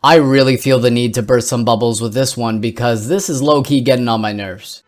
I really feel the need to burst some bubbles with this one because this is low-key getting on my nerves.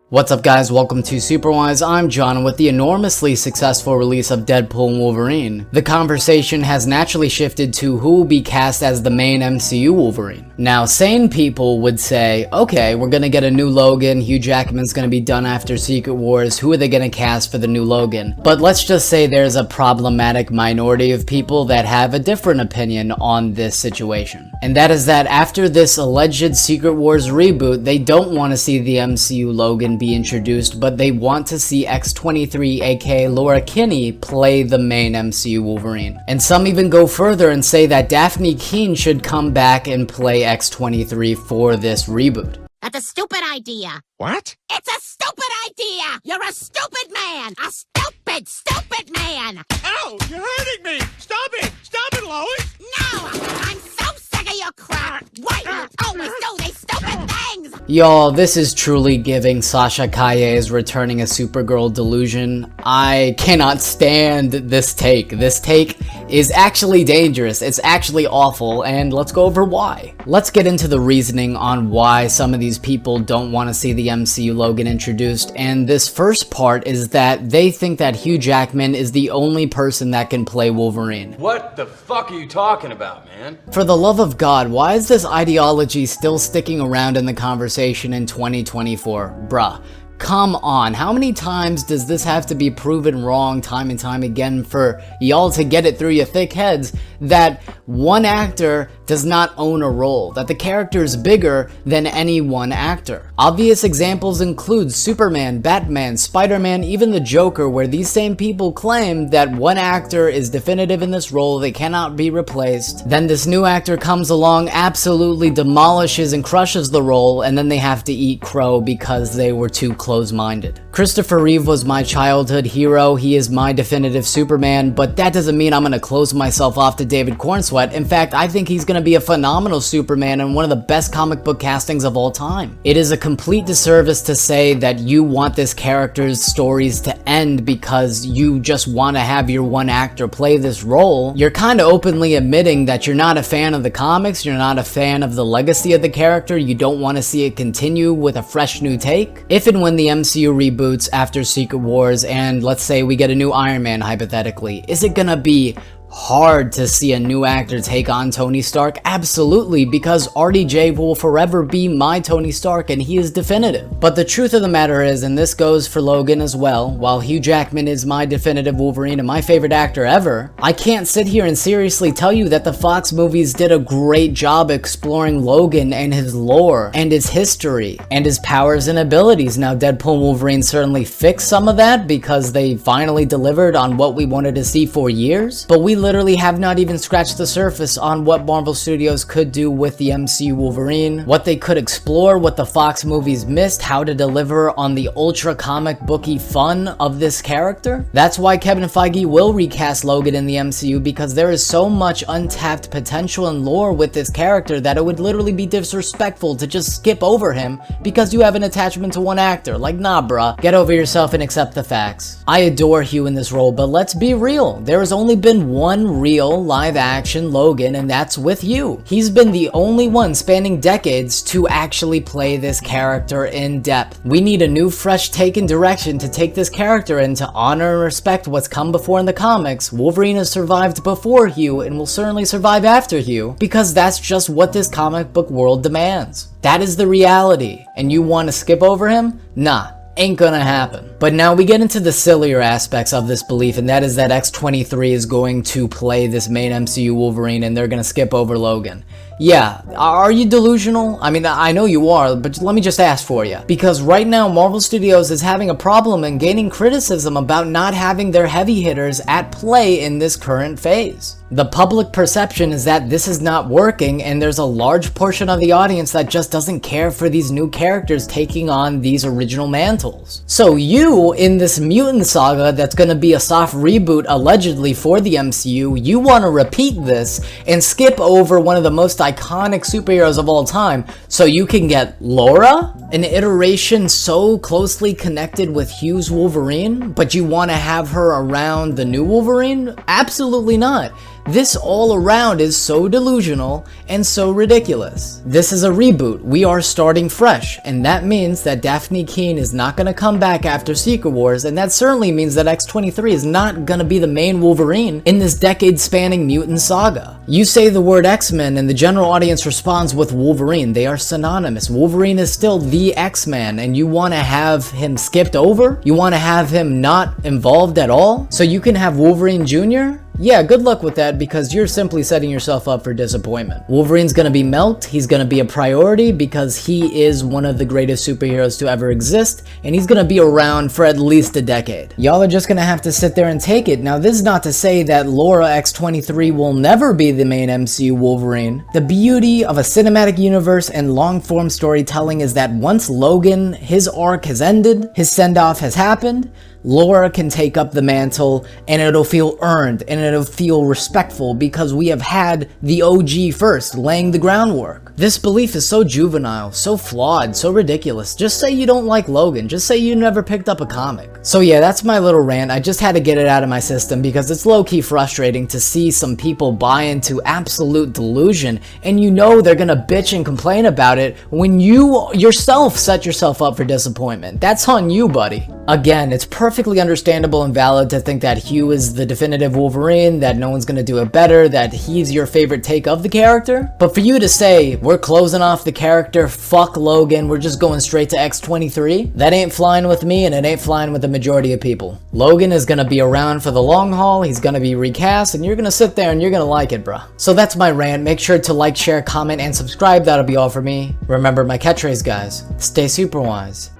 What's up guys, welcome to Superwise. I'm John. With the enormously successful release of Deadpool and Wolverine, the conversation has naturally shifted to who will be cast as the main MCU Wolverine. Now, sane people would say, okay, we're gonna get a new Logan, Hugh Jackman's gonna be done after Secret Wars, who are they gonna cast for the new Logan? But let's just say there's a problematic minority of people that have a different opinion on this situation. And that is that after this alleged Secret Wars reboot, they don't want to see the MCU Logan be introduced, but they want to see X-23 aka Laura Kinney play the main MCU Wolverine. And some even go further and say that Daphne Keane should come back and play X-23 for this reboot. That's a stupid idea. What? It's a stupid idea! You're a stupid man! A stupid man! Ow! You're hurting me! Stop it! Stop it, Lois! No! I'm so sick of your crap! Why you always do these stupid things? Y'all, this is truly giving Sasha Calle's returning a Supergirl delusion. I cannot stand this take. This take is actually dangerous. It's actually awful, and let's go over why. Let's get into the reasoning on why some of these people don't want to see the MCU Logan introduced, and this first part is that they think that Hugh Jackman is the only person that can play Wolverine. What the fuck are you talking about, man? For the love of God, why is this ideology still sticking around in the conversation in 2024? Bruh. Come on, how many times does this have to be proven wrong time and time again for y'all to get it through your thick heads that one actor does not own a role, that the character is bigger than any one actor? Obvious examples include Superman, Batman, Spider-Man, even the Joker, where these same people claim that one actor is definitive in this role, they cannot be replaced. Then this new actor comes along, absolutely demolishes and crushes the role, and then they have to eat crow because they were too close-minded. Christopher Reeve was my childhood hero, he is my definitive Superman, but that doesn't mean I'm gonna close myself off to David Cornsweet. In fact, I think he's gonna be a phenomenal Superman and one of the best comic book castings of all time. It is a complete disservice to say that you want this character's stories to end because you just want to have your one actor play this role. You're kind of openly admitting that you're not a fan of the comics, you're not a fan of the legacy of the character, you don't want to see it continue with a fresh new take. If and when the MCU reboots after Secret Wars and let's say we get a new Iron Man hypothetically, is it gonna be hard to see a new actor take on Tony Stark? Absolutely, because RDJ will forever be my Tony Stark and he is definitive. But the truth of the matter is, and this goes for Logan as well, while Hugh Jackman is my definitive Wolverine and my favorite actor ever, I can't sit here and seriously tell you that the Fox movies did a great job exploring Logan and his lore and his history and his powers and abilities. Now, Deadpool and Wolverine certainly fixed some of that because they finally delivered on what we wanted to see for years, but we literally have not even scratched the surface on what Marvel Studios could do with the MCU Wolverine, what they could explore, what the Fox movies missed, how to deliver on the ultra comic booky fun of this character. That's why Kevin Feige will recast Logan in the MCU, because there is so much untapped potential and lore with this character that it would literally be disrespectful to just skip over him because you have an attachment to one actor. Like, nah bruh, get over yourself and accept the facts. I adore Hugh in this role, but let's be real, there has only been one real live-action Logan, and that's with Hugh. He's been the only one spanning decades to actually play this character in depth. We need a new fresh take and direction to take this character in to honor and respect what's come before in the comics. Wolverine has survived before Hugh and will certainly survive after Hugh, because that's just what this comic book world demands. That is the reality, and you want to skip over him? Nah. Ain't gonna happen. But now we get into the sillier aspects of this belief, and that is that X-23 is going to play this main MCU Wolverine and they're gonna skip over Logan. Yeah, are you delusional? I mean, I know you are, but let me just ask for you. Because right now, Marvel Studios is having a problem and gaining criticism about not having their heavy hitters at play in this current phase. The public perception is that this is not working, and there's a large portion of the audience that just doesn't care for these new characters taking on these original mantles. So you, in this mutant saga that's gonna be a soft reboot allegedly for the MCU, you want to repeat this and skip over one of the most iconic superheroes of all time, so you can get Laura, an iteration so closely connected with Hugh's Wolverine, but you want to have her around the new Wolverine? Absolutely not. This all around is so delusional and so ridiculous. This is a reboot. We are starting fresh, and that means that Daphne Keane is not going to come back after Secret Wars, and that certainly means that X-23 is not going to be the main Wolverine in this decade-spanning mutant saga. You say the word X-Men and the general audience responds with Wolverine. They are synonymous. Wolverine is still the X-Man, and you want to have him skipped over? You want to have him not involved at all? So you can have Wolverine Jr.? Yeah, good luck with that, because you're simply setting yourself up for disappointment. Wolverine's gonna be milked, he's gonna be a priority because he is one of the greatest superheroes to ever exist, and he's gonna be around for at least a decade. Y'all are just gonna have to sit there and take it. Now, this is not to say that Laura X-23 will never be the main MCU Wolverine. The beauty of a cinematic universe and long-form storytelling is that once Logan, his arc has ended, his send-off has happened, Laura can take up the mantle, and it'll feel earned, and it'll feel respectful because we have had the OG first, laying the groundwork. This belief is so juvenile, so flawed, so ridiculous. Just say you don't like Logan. Just say you never picked up a comic. So yeah, that's my little rant. I just had to get it out of my system because it's low-key frustrating to see some people buy into absolute delusion, and you know they're gonna bitch and complain about it when you yourself set yourself up for disappointment. That's on you, buddy. Again, it's perfectly understandable and valid to think that Hugh is the definitive Wolverine, that no one's gonna do it better, that he's your favorite take of the character. But for you to say, we're closing off the character, fuck Logan, we're just going straight to X-23, that ain't flying with me, and it ain't flying with the majority of people. Logan is gonna be around for the long haul, he's gonna be recast, and you're gonna sit there and you're gonna like it, bruh. So that's my rant. Make sure to like, share, comment, and subscribe. That'll be all for me. Remember my catchphrase, guys. Stay super wise.